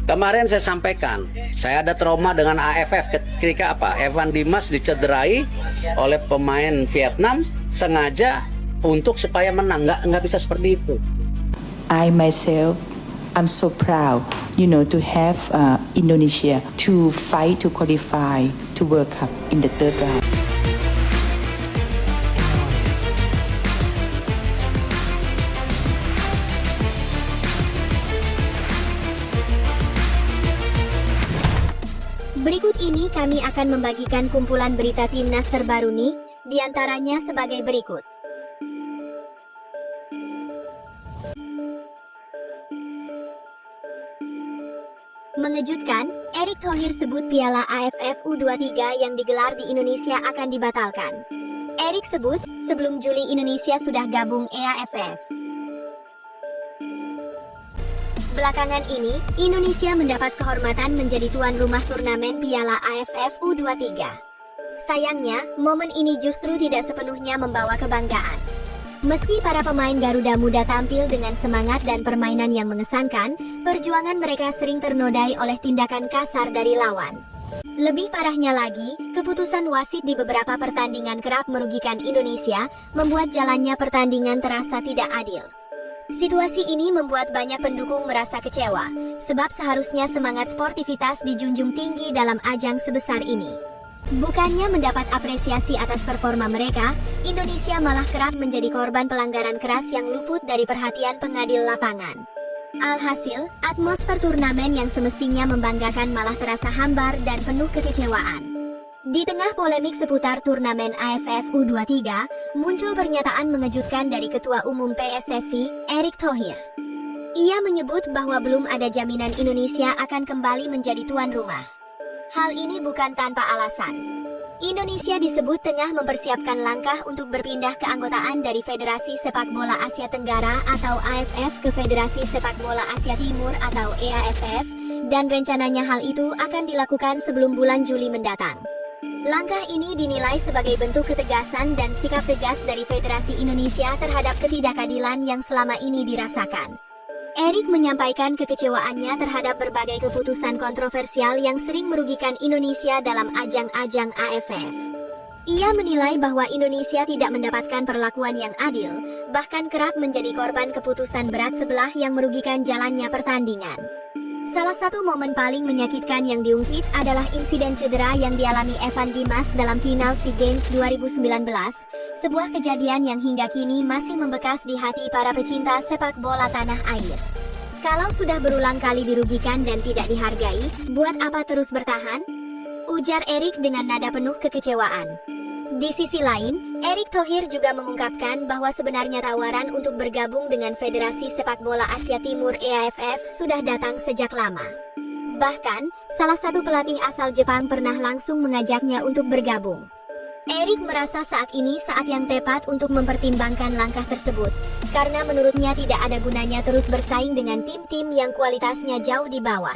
Kemarin saya sampaikan, saya ada trauma dengan AFF ketika Evan Dimas dicederai oleh pemain Vietnam sengaja untuk supaya menang. Nggak bisa seperti itu. I myself, I'm so proud, to have Indonesia to fight to qualify to World Cup in the third round. Berikut ini kami akan membagikan kumpulan berita timnas terbaru nih, diantaranya sebagai berikut. Mengejutkan, Erick Thohir sebut Piala AFF U23 yang digelar di Indonesia akan dibatalkan. Erick sebut, sebelum Juli Indonesia sudah gabung EAFF. Belakangan ini, Indonesia mendapat kehormatan menjadi tuan rumah turnamen Piala AFF U23. Sayangnya, momen ini justru tidak sepenuhnya membawa kebanggaan. Meski para pemain Garuda Muda tampil dengan semangat dan permainan yang mengesankan, perjuangan mereka sering ternodai oleh tindakan kasar dari lawan. Lebih parahnya lagi, keputusan wasit di beberapa pertandingan kerap merugikan Indonesia, membuat jalannya pertandingan terasa tidak adil. Situasi ini membuat banyak pendukung merasa kecewa, sebab seharusnya semangat sportivitas dijunjung tinggi dalam ajang sebesar ini. Bukannya mendapat apresiasi atas performa mereka, Indonesia malah kerap menjadi korban pelanggaran keras yang luput dari perhatian pengadil lapangan. Alhasil, atmosfer turnamen yang semestinya membanggakan malah terasa hambar dan penuh kekecewaan. Di tengah polemik seputar turnamen AFF U23, muncul pernyataan mengejutkan dari Ketua Umum PSSI, Erick Thohir. Ia menyebut bahwa belum ada jaminan Indonesia akan kembali menjadi tuan rumah. Hal ini bukan tanpa alasan. Indonesia disebut tengah mempersiapkan langkah untuk berpindah keanggotaan dari Federasi Sepak Bola Asia Tenggara atau AFF ke Federasi Sepak Bola Asia Timur atau EAFF, dan rencananya hal itu akan dilakukan sebelum bulan Juli mendatang. Langkah ini dinilai sebagai bentuk ketegasan dan sikap tegas dari Federasi Indonesia terhadap ketidakadilan yang selama ini dirasakan. Erick menyampaikan kekecewaannya terhadap berbagai keputusan kontroversial yang sering merugikan Indonesia dalam ajang-ajang AFF. Ia menilai bahwa Indonesia tidak mendapatkan perlakuan yang adil, bahkan kerap menjadi korban keputusan berat sebelah yang merugikan jalannya pertandingan. Salah satu momen paling menyakitkan yang diungkit adalah insiden cedera yang dialami Evan Dimas dalam final SEA Games 2019, sebuah kejadian yang hingga kini masih membekas di hati para pecinta sepak bola tanah air. Kalau sudah berulang kali dirugikan dan tidak dihargai, buat apa terus bertahan? Ujar Erick dengan nada penuh kekecewaan. Di sisi lain, Erick Thohir juga mengungkapkan bahwa sebenarnya tawaran untuk bergabung dengan Federasi Sepak Bola Asia Timur EAFF sudah datang sejak lama. Bahkan, salah satu pelatih asal Jepang pernah langsung mengajaknya untuk bergabung. Erick merasa saat ini saat yang tepat untuk mempertimbangkan langkah tersebut, karena menurutnya tidak ada gunanya terus bersaing dengan tim-tim yang kualitasnya jauh di bawah.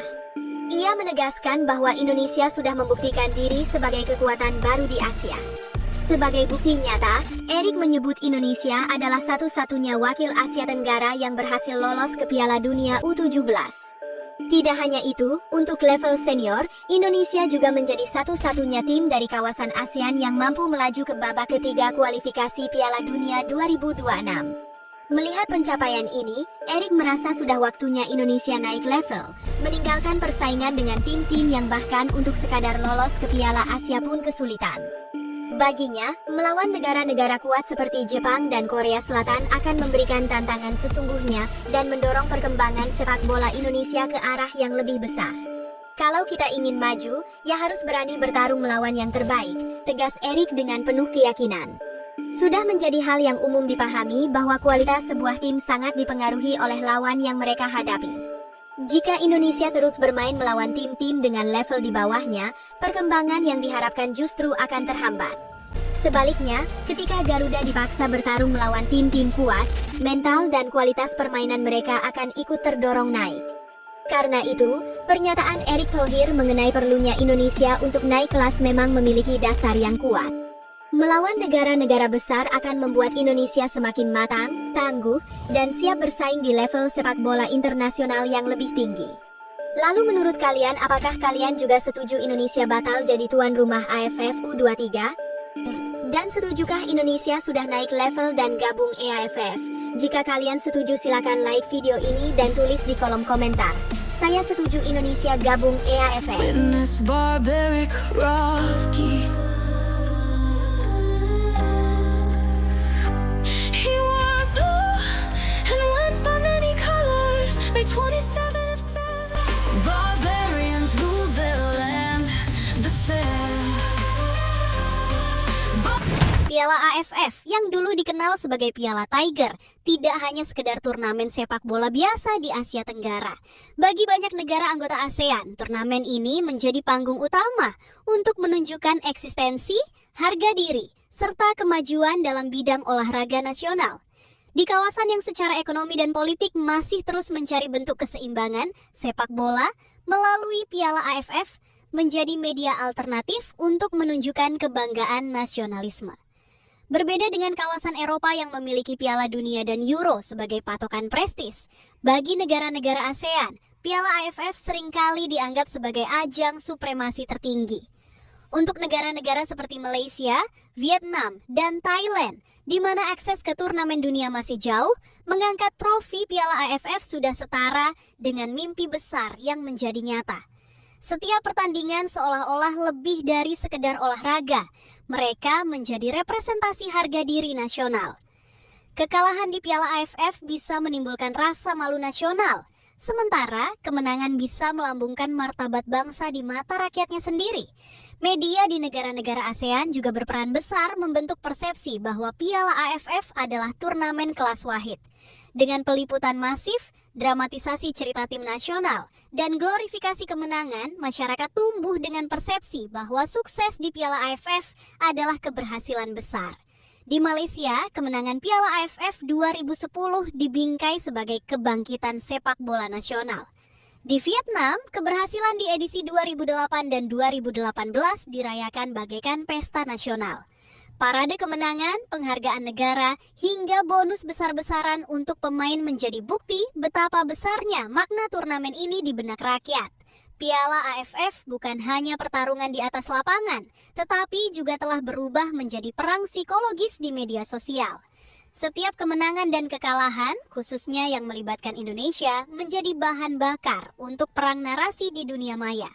Ia menegaskan bahwa Indonesia sudah membuktikan diri sebagai kekuatan baru di Asia. Sebagai bukti nyata, Erick menyebut Indonesia adalah satu-satunya wakil Asia Tenggara yang berhasil lolos ke Piala Dunia U17. Tidak hanya itu, untuk level senior, Indonesia juga menjadi satu-satunya tim dari kawasan ASEAN yang mampu melaju ke babak ketiga kualifikasi Piala Dunia 2026. Melihat pencapaian ini, Erick merasa sudah waktunya Indonesia naik level, meninggalkan persaingan dengan tim-tim yang bahkan untuk sekadar lolos ke Piala Asia pun kesulitan. Baginya, melawan negara-negara kuat seperti Jepang dan Korea Selatan akan memberikan tantangan sesungguhnya dan mendorong perkembangan sepak bola Indonesia ke arah yang lebih besar. Kalau kita ingin maju, ya harus berani bertarung melawan yang terbaik, tegas Erick dengan penuh keyakinan. Sudah menjadi hal yang umum dipahami bahwa kualitas sebuah tim sangat dipengaruhi oleh lawan yang mereka hadapi. Jika Indonesia terus bermain melawan tim-tim dengan level di bawahnya, perkembangan yang diharapkan justru akan terhambat. Sebaliknya, ketika Garuda dipaksa bertarung melawan tim-tim kuat, mental dan kualitas permainan mereka akan ikut terdorong naik. Karena itu, pernyataan Erick Thohir mengenai perlunya Indonesia untuk naik kelas memang memiliki dasar yang kuat. Melawan negara-negara besar akan membuat Indonesia semakin matang, tangguh, dan siap bersaing di level sepak bola internasional yang lebih tinggi. Lalu menurut kalian, apakah kalian juga setuju Indonesia batal jadi tuan rumah AFF U23? Dan setujukah Indonesia sudah naik level dan gabung AFF? Jika kalian setuju silakan like video ini dan tulis di kolom komentar. Saya setuju Indonesia gabung AFF. Witness barbaric Rocky. He wore blue and went by many colors. May 27 of 7. Barbarians rule their land, the fair. Piala AFF yang dulu dikenal sebagai Piala Tiger tidak hanya sekedar turnamen sepak bola biasa di Asia Tenggara. Bagi banyak negara anggota ASEAN, turnamen ini menjadi panggung utama untuk menunjukkan eksistensi, harga diri, serta kemajuan dalam bidang olahraga nasional. Di kawasan yang secara ekonomi dan politik masih terus mencari bentuk keseimbangan, sepak bola melalui Piala AFF menjadi media alternatif untuk menunjukkan kebanggaan nasionalisme. Berbeda dengan kawasan Eropa yang memiliki Piala Dunia dan Euro sebagai patokan prestis, bagi negara-negara ASEAN, Piala AFF seringkali dianggap sebagai ajang supremasi tertinggi. Untuk negara-negara seperti Malaysia, Vietnam, dan Thailand, di mana akses ke turnamen dunia masih jauh, mengangkat trofi Piala AFF sudah setara dengan mimpi besar yang menjadi nyata. Setiap pertandingan seolah-olah lebih dari sekedar olahraga. Mereka menjadi representasi harga diri nasional. Kekalahan di Piala AFF bisa menimbulkan rasa malu nasional. Sementara, kemenangan bisa melambungkan martabat bangsa di mata rakyatnya sendiri. Media di negara-negara ASEAN juga berperan besar membentuk persepsi bahwa Piala AFF adalah turnamen kelas wahid. Dengan peliputan masif, dramatisasi cerita tim nasional, dan glorifikasi kemenangan, masyarakat tumbuh dengan persepsi bahwa sukses di Piala AFF adalah keberhasilan besar. Di Malaysia, kemenangan Piala AFF 2010 dibingkai sebagai kebangkitan sepak bola nasional. Di Vietnam, keberhasilan di edisi 2008 dan 2018 dirayakan bagaikan pesta nasional. Parade kemenangan, penghargaan negara, hingga bonus besar-besaran untuk pemain menjadi bukti betapa besarnya makna turnamen ini di benak rakyat. Piala AFF bukan hanya pertarungan di atas lapangan, tetapi juga telah berubah menjadi perang psikologis di media sosial. Setiap kemenangan dan kekalahan, khususnya yang melibatkan Indonesia, menjadi bahan bakar untuk perang narasi di dunia maya.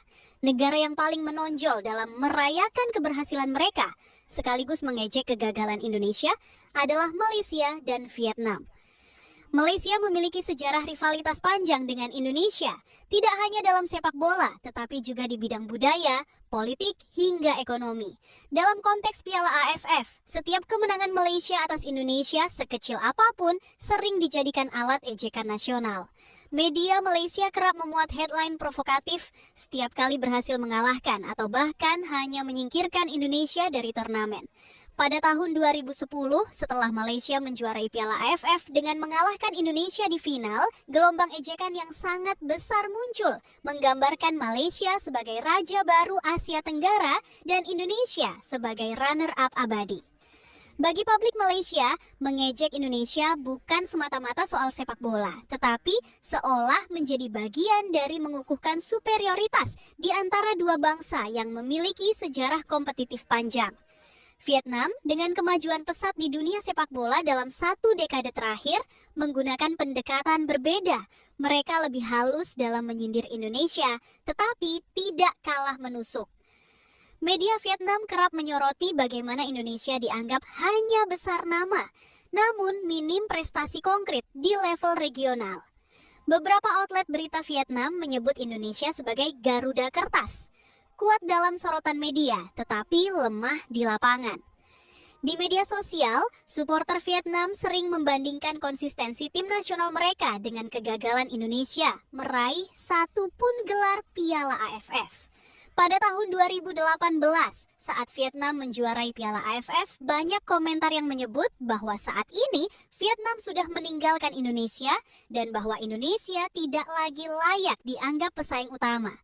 Negara yang paling menonjol dalam merayakan keberhasilan mereka, sekaligus mengejek kegagalan Indonesia, adalah Malaysia dan Vietnam. Malaysia memiliki sejarah rivalitas panjang dengan Indonesia, tidak hanya dalam sepak bola, tetapi juga di bidang budaya, politik, hingga ekonomi. Dalam konteks Piala AFF, setiap kemenangan Malaysia atas Indonesia, sekecil apapun, sering dijadikan alat ejekan nasional. Media Malaysia kerap memuat headline provokatif setiap kali berhasil mengalahkan atau bahkan hanya menyingkirkan Indonesia dari turnamen. Pada tahun 2010, setelah Malaysia menjuarai Piala AFF dengan mengalahkan Indonesia di final, gelombang ejekan yang sangat besar muncul, menggambarkan Malaysia sebagai raja baru Asia Tenggara dan Indonesia sebagai runner-up abadi. Bagi publik Malaysia, mengejek Indonesia bukan semata-mata soal sepak bola, tetapi seolah menjadi bagian dari mengukuhkan superioritas di antara dua bangsa yang memiliki sejarah kompetitif panjang. Vietnam dengan kemajuan pesat di dunia sepak bola dalam 1 dekade terakhir menggunakan pendekatan berbeda. Mereka lebih halus dalam menyindir Indonesia, tetapi tidak kalah menusuk. Media Vietnam kerap menyoroti bagaimana Indonesia dianggap hanya besar nama, namun minim prestasi konkret di level regional. Beberapa outlet berita Vietnam menyebut Indonesia sebagai Garuda Kertas. Kuat dalam sorotan media, tetapi lemah di lapangan. Di media sosial, supporter Vietnam sering membandingkan konsistensi tim nasional mereka dengan kegagalan Indonesia meraih satu pun gelar Piala AFF. Pada tahun 2018, saat Vietnam menjuarai Piala AFF, banyak komentar yang menyebut bahwa saat ini Vietnam sudah meninggalkan Indonesia dan bahwa Indonesia tidak lagi layak dianggap pesaing utama.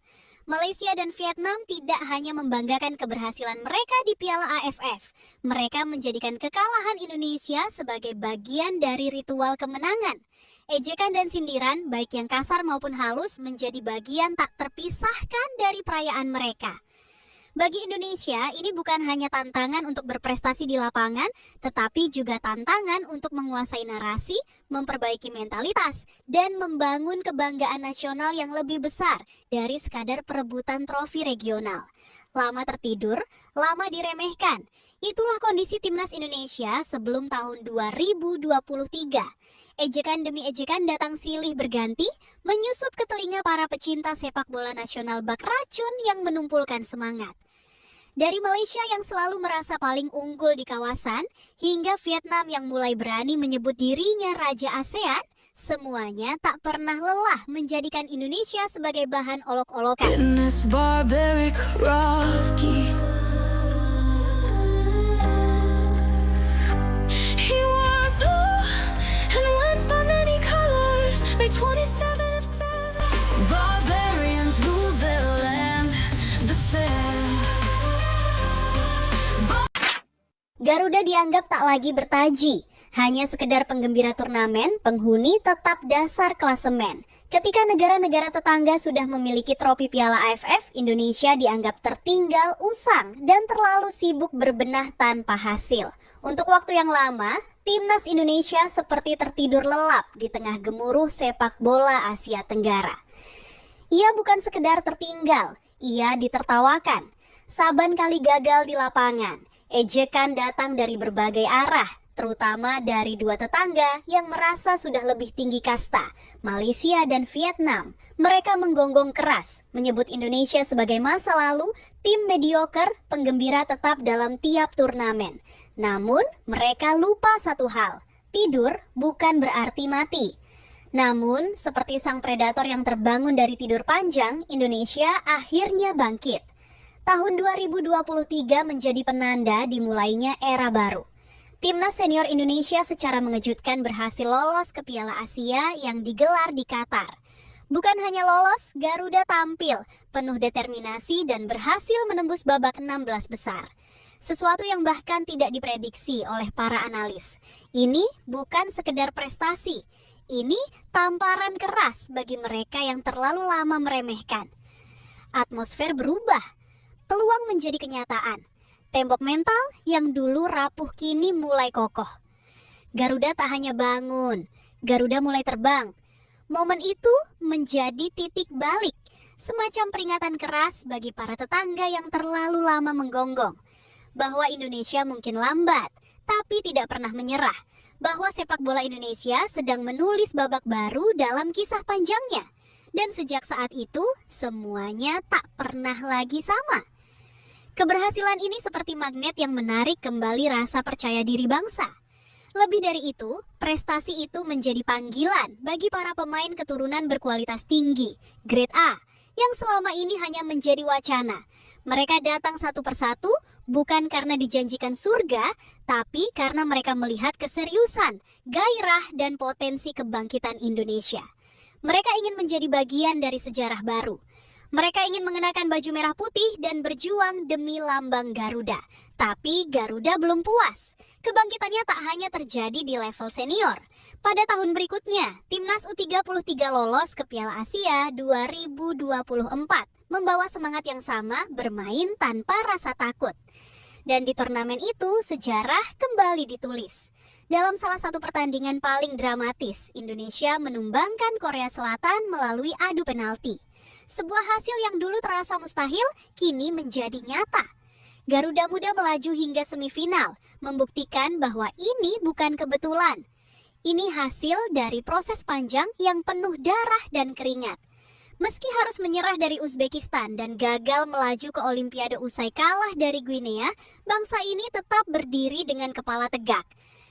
Malaysia dan Vietnam tidak hanya membanggakan keberhasilan mereka di Piala AFF, mereka menjadikan kekalahan Indonesia sebagai bagian dari ritual kemenangan. Ejekan dan sindiran, baik yang kasar maupun halus, menjadi bagian tak terpisahkan dari perayaan mereka. Bagi Indonesia, ini bukan hanya tantangan untuk berprestasi di lapangan, tetapi juga tantangan untuk menguasai narasi, memperbaiki mentalitas, dan membangun kebanggaan nasional yang lebih besar dari sekadar perebutan trofi regional. Lama tertidur, lama diremehkan. Itulah kondisi Timnas Indonesia sebelum tahun 2023. Ejekan demi ejekan datang silih berganti, menyusup ke telinga para pecinta sepak bola nasional bak racun yang menumpulkan semangat. Dari Malaysia yang selalu merasa paling unggul di kawasan, hingga Vietnam yang mulai berani menyebut dirinya Raja ASEAN, semuanya tak pernah lelah menjadikan Indonesia sebagai bahan olok-olokan. In this barbaric Rocky, he wore blue and went by many colors, made 27 of 7. Barbarians rule their land, the sand. Garuda dianggap tak lagi bertaji, hanya sekedar penggembira turnamen, penghuni tetap dasar klasemen. Ketika negara-negara tetangga sudah memiliki trofi Piala AFF, Indonesia dianggap tertinggal, usang, dan terlalu sibuk berbenah tanpa hasil. Untuk waktu yang lama, Timnas Indonesia seperti tertidur lelap di tengah gemuruh sepak bola Asia Tenggara. Ia bukan sekedar tertinggal, ia ditertawakan. Saban kali gagal di lapangan, ejekan datang dari berbagai arah, terutama dari dua tetangga yang merasa sudah lebih tinggi kasta, Malaysia dan Vietnam. Mereka menggonggong keras, menyebut Indonesia sebagai masa lalu, tim mediocre, penggembira tetap dalam tiap turnamen. Namun, mereka lupa satu hal, tidur bukan berarti mati. Namun, seperti sang predator yang terbangun dari tidur panjang, Indonesia akhirnya bangkit. Tahun 2023 menjadi penanda dimulainya era baru. Timnas senior Indonesia secara mengejutkan berhasil lolos ke Piala Asia yang digelar di Qatar. Bukan hanya lolos, Garuda tampil penuh determinasi dan berhasil menembus babak 16 besar. Sesuatu yang bahkan tidak diprediksi oleh para analis. Ini bukan sekedar prestasi, ini tamparan keras bagi mereka yang terlalu lama meremehkan. Atmosfer berubah. Peluang menjadi kenyataan. Tembok mental yang dulu rapuh kini mulai kokoh. Garuda tak hanya bangun, Garuda mulai terbang. Momen itu menjadi titik balik, semacam peringatan keras bagi para tetangga yang terlalu lama menggonggong. Bahwa Indonesia mungkin lambat, tapi tidak pernah menyerah. Bahwa sepak bola Indonesia sedang menulis babak baru dalam kisah panjangnya. Dan sejak saat itu, semuanya tak pernah lagi sama. Keberhasilan ini seperti magnet yang menarik kembali rasa percaya diri bangsa. Lebih dari itu, prestasi itu menjadi panggilan bagi para pemain keturunan berkualitas tinggi, grade A, yang selama ini hanya menjadi wacana. Mereka datang satu persatu bukan karena dijanjikan surga, tapi karena mereka melihat keseriusan, gairah, dan potensi kebangkitan Indonesia. Mereka ingin menjadi bagian dari sejarah baru. Mereka ingin mengenakan baju merah putih dan berjuang demi lambang Garuda. Tapi Garuda belum puas. Kebangkitannya tak hanya terjadi di level senior. Pada tahun berikutnya, Timnas U33 lolos ke Piala Asia 2024, membawa semangat yang sama, bermain tanpa rasa takut. Dan di turnamen itu, sejarah kembali ditulis. Dalam salah satu pertandingan paling dramatis, Indonesia menumbangkan Korea Selatan melalui adu penalti. Sebuah hasil yang dulu terasa mustahil, kini menjadi nyata. Garuda Muda melaju hingga semifinal, membuktikan bahwa ini bukan kebetulan. Ini hasil dari proses panjang yang penuh darah dan keringat. Meski harus menyerah dari Uzbekistan dan gagal melaju ke Olimpiade usai kalah dari Guinea, bangsa ini tetap berdiri dengan kepala tegak.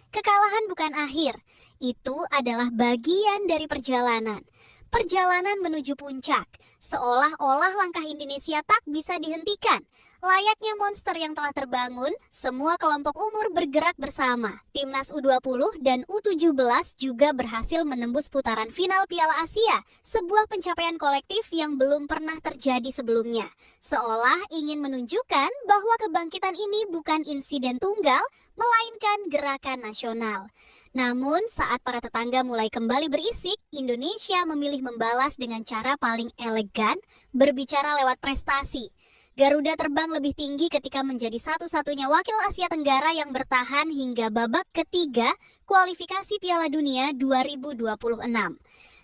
Kekalahan bukan akhir, itu adalah bagian dari perjalanan. Perjalanan menuju puncak, seolah-olah langkah Indonesia tak bisa dihentikan. Layaknya monster yang telah terbangun, semua kelompok umur bergerak bersama. Timnas U20 dan U17 juga berhasil menembus putaran final Piala Asia, sebuah pencapaian kolektif yang belum pernah terjadi sebelumnya. Seolah ingin menunjukkan bahwa kebangkitan ini bukan insiden tunggal, melainkan gerakan nasional. Namun, saat para tetangga mulai kembali berisik, Indonesia memilih membalas dengan cara paling elegan, berbicara lewat prestasi. Garuda terbang lebih tinggi ketika menjadi satu-satunya wakil Asia Tenggara yang bertahan hingga babak ketiga kualifikasi Piala Dunia 2026.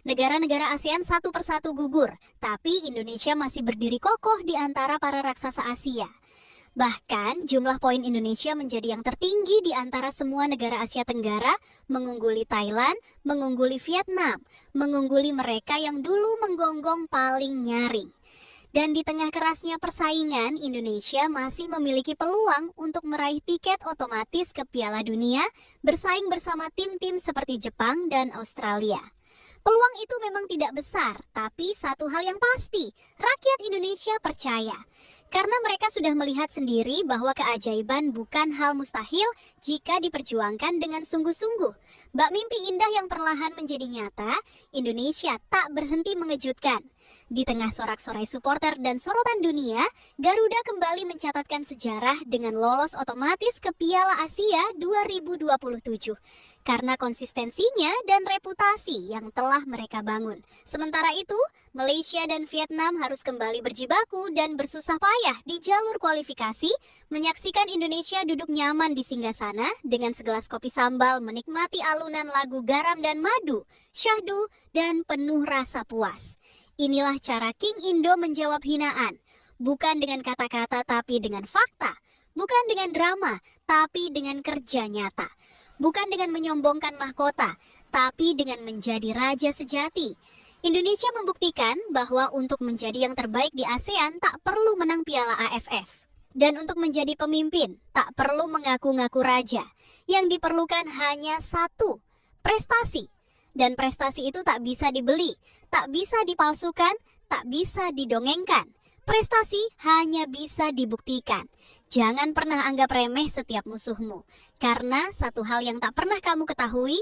Negara-negara ASEAN satu persatu gugur, tapi Indonesia masih berdiri kokoh di antara para raksasa Asia. Bahkan, jumlah poin Indonesia menjadi yang tertinggi di antara semua negara Asia Tenggara, mengungguli Thailand, mengungguli Vietnam, mengungguli mereka yang dulu menggonggong paling nyaring. Dan di tengah kerasnya persaingan, Indonesia masih memiliki peluang untuk meraih tiket otomatis ke Piala Dunia, bersaing bersama tim-tim seperti Jepang dan Australia. Peluang itu memang tidak besar, tapi satu hal yang pasti, rakyat Indonesia percaya. Karena mereka sudah melihat sendiri bahwa keajaiban bukan hal mustahil jika diperjuangkan dengan sungguh-sungguh. Bak mimpi indah yang perlahan menjadi nyata, Indonesia tak berhenti mengejutkan. Di tengah sorak-sorai supporter dan sorotan dunia, Garuda kembali mencatatkan sejarah dengan lolos otomatis ke Piala Asia 2027. Karena konsistensinya dan reputasi yang telah mereka bangun. Sementara itu, Malaysia dan Vietnam harus kembali berjibaku dan bersusah payah di jalur kualifikasi, menyaksikan Indonesia duduk nyaman di singgasana dengan segelas kopi sambal menikmati alunan lagu Garam dan Madu, syahdu, dan penuh rasa puas. Inilah cara King Indo menjawab hinaan, bukan dengan kata-kata tapi dengan fakta, bukan dengan drama tapi dengan kerja nyata. Bukan dengan menyombongkan mahkota, tapi dengan menjadi raja sejati. Indonesia membuktikan bahwa untuk menjadi yang terbaik di ASEAN tak perlu menang Piala AFF. Dan untuk menjadi pemimpin, tak perlu mengaku-ngaku raja. Yang diperlukan hanya satu, prestasi. Dan prestasi itu tak bisa dibeli, tak bisa dipalsukan, tak bisa didongengkan. Prestasi hanya bisa dibuktikan. Jangan pernah anggap remeh setiap musuhmu. Karena satu hal yang tak pernah kamu ketahui,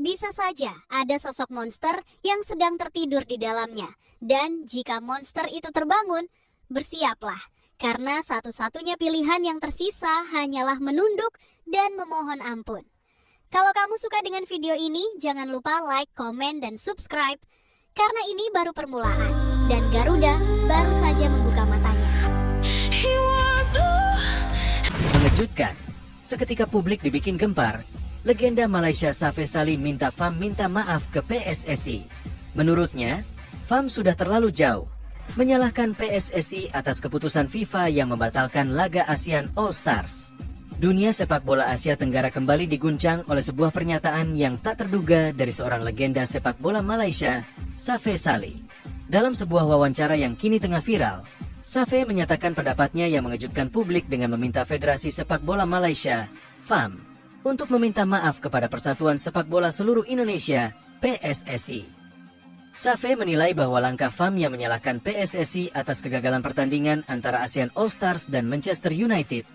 bisa saja ada sosok monster yang sedang tertidur di dalamnya. Dan jika monster itu terbangun, bersiaplah. Karena satu-satunya pilihan yang tersisa hanyalah menunduk dan memohon ampun. Kalau kamu suka dengan video ini, jangan lupa like, komen, dan subscribe. Karena ini baru permulaan. Dan Garuda baru saja membuka matanya. Mengejutkan, seketika publik dibikin gempar, legenda Malaysia Safeh Salih minta FAM minta maaf ke PSSI. Menurutnya, FAM sudah terlalu jauh, menyalahkan PSSI atas keputusan FIFA yang membatalkan laga ASEAN All Stars. Dunia sepak bola Asia Tenggara kembali diguncang oleh sebuah pernyataan yang tak terduga dari seorang legenda sepak bola Malaysia, Safeh Salih. Dalam sebuah wawancara yang kini tengah viral, Safeh menyatakan pendapatnya yang mengejutkan publik dengan meminta Federasi Sepak Bola Malaysia, FAM, untuk meminta maaf kepada Persatuan Sepak Bola Seluruh Indonesia, PSSI. Safeh menilai bahwa langkah FAM yang menyalahkan PSSI atas kegagalan pertandingan antara ASEAN All Stars dan Manchester United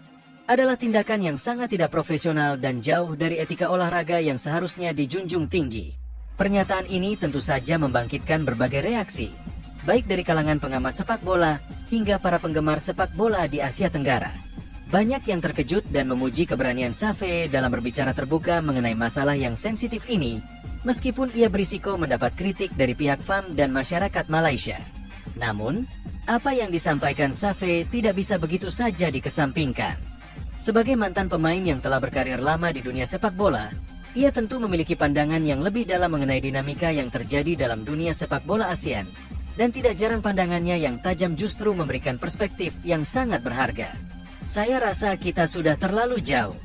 adalah tindakan yang sangat tidak profesional dan jauh dari etika olahraga yang seharusnya dijunjung tinggi. Pernyataan ini tentu saja membangkitkan berbagai reaksi, baik dari kalangan pengamat sepak bola hingga para penggemar sepak bola di Asia Tenggara. Banyak yang terkejut dan memuji keberanian Safeh dalam berbicara terbuka mengenai masalah yang sensitif ini, meskipun ia berisiko mendapat kritik dari pihak FAM dan masyarakat Malaysia. Namun, apa yang disampaikan Safeh tidak bisa begitu saja dikesampingkan. Sebagai mantan pemain yang telah berkarir lama di dunia sepak bola, ia tentu memiliki pandangan yang lebih dalam mengenai dinamika yang terjadi dalam dunia sepak bola ASEAN, dan tidak jarang pandangannya yang tajam justru memberikan perspektif yang sangat berharga. Saya rasa kita sudah terlalu jauh.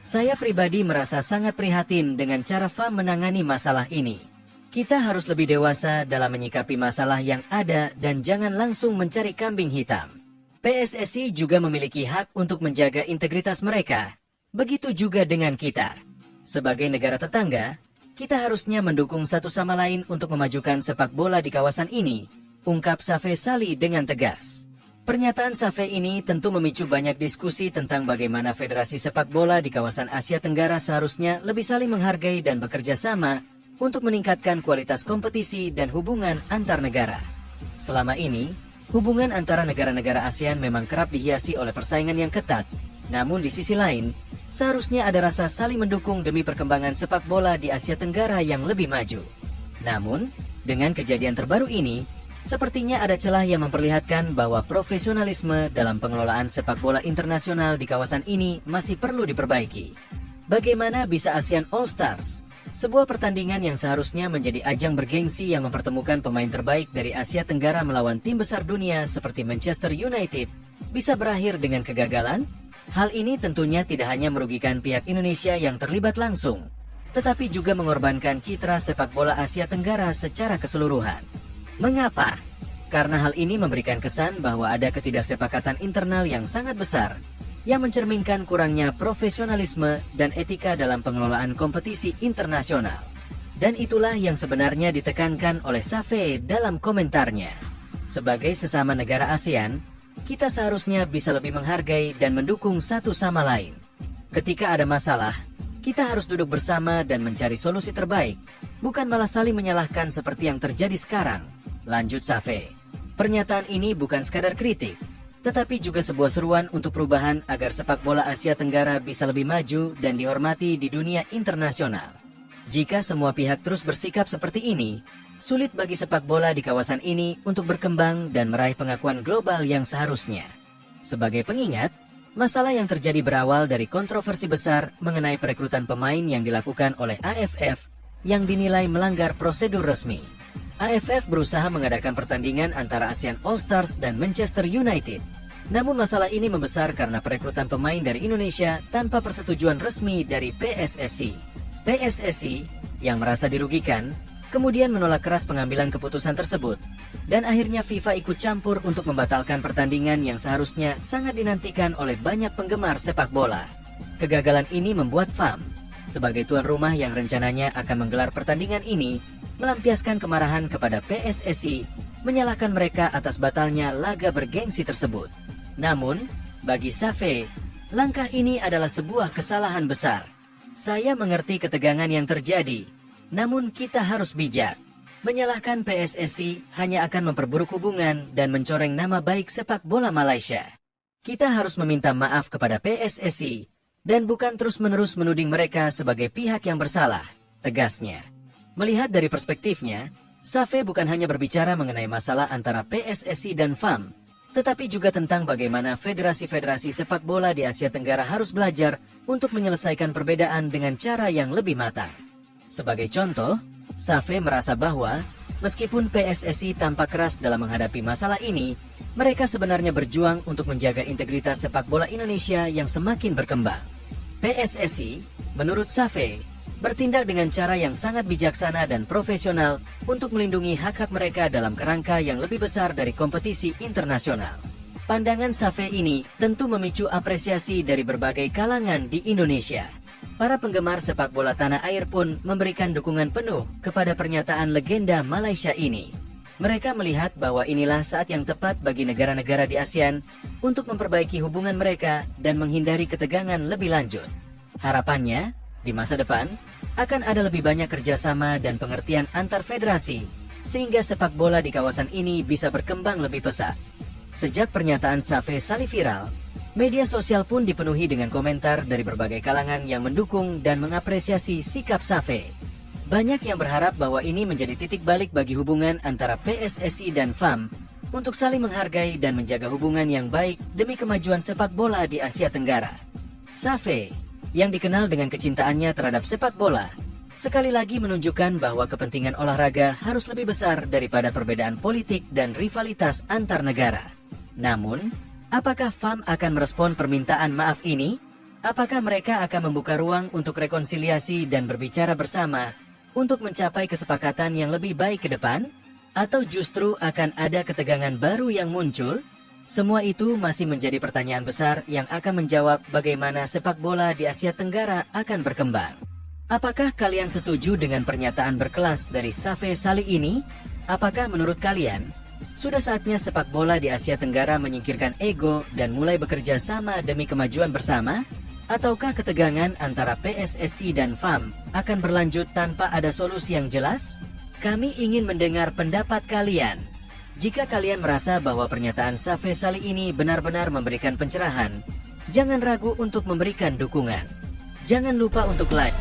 Saya pribadi merasa sangat prihatin dengan cara FAM menangani masalah ini. Kita harus lebih dewasa dalam menyikapi masalah yang ada dan jangan langsung mencari kambing hitam. PSSI juga memiliki hak untuk menjaga integritas mereka. Begitu juga dengan kita. Sebagai negara tetangga, kita harusnya mendukung satu sama lain untuk memajukan sepak bola di kawasan ini, ungkap Safeh Salih dengan tegas. Pernyataan Safeh ini tentu memicu banyak diskusi tentang bagaimana Federasi Sepak Bola di kawasan Asia Tenggara seharusnya lebih saling menghargai dan bekerja sama untuk meningkatkan kualitas kompetisi dan hubungan antar negara. Selama ini, hubungan antara negara-negara ASEAN memang kerap dihiasi oleh persaingan yang ketat. Namun di sisi lain, Seharusnya ada rasa saling mendukung demi perkembangan sepak bola di Asia Tenggara yang lebih maju. Namun, dengan kejadian terbaru ini, sepertinya ada celah yang memperlihatkan bahwa profesionalisme dalam pengelolaan sepak bola internasional di kawasan ini masih perlu diperbaiki. Bagaimana bisa ASEAN All Stars, sebuah pertandingan yang seharusnya menjadi ajang bergengsi yang mempertemukan pemain terbaik dari Asia Tenggara melawan tim besar dunia seperti Manchester United, bisa berakhir dengan kegagalan? Hal ini tentunya tidak hanya merugikan pihak Indonesia yang terlibat langsung, tetapi juga mengorbankan citra sepak bola Asia Tenggara secara keseluruhan. Mengapa? Karena hal ini memberikan kesan bahwa ada ketidaksepakatan internal yang sangat besar yang mencerminkan kurangnya profesionalisme dan etika dalam pengelolaan kompetisi internasional. Dan itulah yang sebenarnya ditekankan oleh Safe dalam komentarnya. Sebagai sesama negara ASEAN, kita seharusnya bisa lebih menghargai dan mendukung satu sama lain. Ketika ada masalah, kita harus duduk bersama dan mencari solusi terbaik, bukan malah saling menyalahkan seperti yang terjadi sekarang. Lanjut Safe. Pernyataan ini bukan sekadar kritik, tetapi juga sebuah seruan untuk perubahan agar sepak bola Asia Tenggara bisa lebih maju dan dihormati di dunia internasional. Jika semua pihak terus bersikap seperti ini, sulit bagi sepak bola di kawasan ini untuk berkembang dan meraih pengakuan global yang seharusnya. Sebagai pengingat, masalah yang terjadi berawal dari kontroversi besar mengenai perekrutan pemain yang dilakukan oleh AFF yang dinilai melanggar prosedur resmi. AFF berusaha mengadakan pertandingan antara ASEAN All Stars dan Manchester United. Namun masalah ini membesar karena perekrutan pemain dari Indonesia tanpa persetujuan resmi dari PSSI. PSSI yang merasa dirugikan, kemudian menolak keras pengambilan keputusan tersebut. Dan akhirnya FIFA ikut campur untuk membatalkan pertandingan yang seharusnya sangat dinantikan oleh banyak penggemar sepak bola. Kegagalan ini membuat FAM, sebagai tuan rumah yang rencananya akan menggelar pertandingan ini, melampiaskan kemarahan kepada PSSI, menyalahkan mereka atas batalnya laga bergengsi tersebut. Namun, bagi Safe, langkah ini adalah sebuah kesalahan besar. Saya mengerti ketegangan yang terjadi, namun kita harus bijak. Menyalahkan PSSI hanya akan memperburuk hubungan dan mencoreng nama baik sepak bola Malaysia. Kita harus meminta maaf kepada PSSI dan bukan terus-menerus menuding mereka sebagai pihak yang bersalah, tegasnya. Melihat dari perspektifnya, Safe bukan hanya berbicara mengenai masalah antara PSSI dan FAM, tetapi juga tentang bagaimana federasi-federasi sepak bola di Asia Tenggara harus belajar untuk menyelesaikan perbedaan dengan cara yang lebih matang. Sebagai contoh, Safe merasa bahwa meskipun PSSI tampak keras dalam menghadapi masalah ini, mereka sebenarnya berjuang untuk menjaga integritas sepak bola Indonesia yang semakin berkembang. PSSI, menurut Safe, bertindak dengan cara yang sangat bijaksana dan profesional untuk melindungi hak-hak mereka dalam kerangka yang lebih besar dari kompetisi internasional. Pandangan Safe ini tentu memicu apresiasi dari berbagai kalangan di Indonesia. Para penggemar sepak bola tanah air pun memberikan dukungan penuh kepada pernyataan legenda Malaysia ini. Mereka melihat bahwa inilah saat yang tepat bagi negara-negara di ASEAN untuk memperbaiki hubungan mereka dan menghindari ketegangan lebih lanjut. Harapannya, di masa depan, akan ada lebih banyak kerjasama dan pengertian antar federasi, sehingga sepak bola di kawasan ini bisa berkembang lebih pesat. Sejak pernyataan Safe Sali viral, media sosial pun dipenuhi dengan komentar dari berbagai kalangan yang mendukung dan mengapresiasi sikap Safe. Banyak yang berharap bahwa ini menjadi titik balik bagi hubungan antara PSSI dan FAM untuk saling menghargai dan menjaga hubungan yang baik demi kemajuan sepak bola di Asia Tenggara. Safe, yang dikenal dengan kecintaannya terhadap sepak bola, sekali lagi menunjukkan bahwa kepentingan olahraga harus lebih besar daripada perbedaan politik dan rivalitas antar negara. Namun, apakah FAM akan merespon permintaan maaf ini? Apakah mereka akan membuka ruang untuk rekonsiliasi dan berbicara bersama untuk mencapai kesepakatan yang lebih baik ke depan? Atau justru akan ada ketegangan baru yang muncul? Semua itu masih menjadi pertanyaan besar yang akan menjawab bagaimana sepak bola di Asia Tenggara akan berkembang. Apakah kalian setuju dengan pernyataan berkelas dari Safe Sali ini? Apakah menurut kalian, sudah saatnya sepak bola di Asia Tenggara menyingkirkan ego dan mulai bekerja sama demi kemajuan bersama? Ataukah ketegangan antara PSSI dan FAM akan berlanjut tanpa ada solusi yang jelas? Kami ingin mendengar pendapat kalian. Jika kalian merasa bahwa pernyataan Safe Sali ini benar-benar memberikan pencerahan, jangan ragu untuk memberikan dukungan. Jangan lupa untuk like,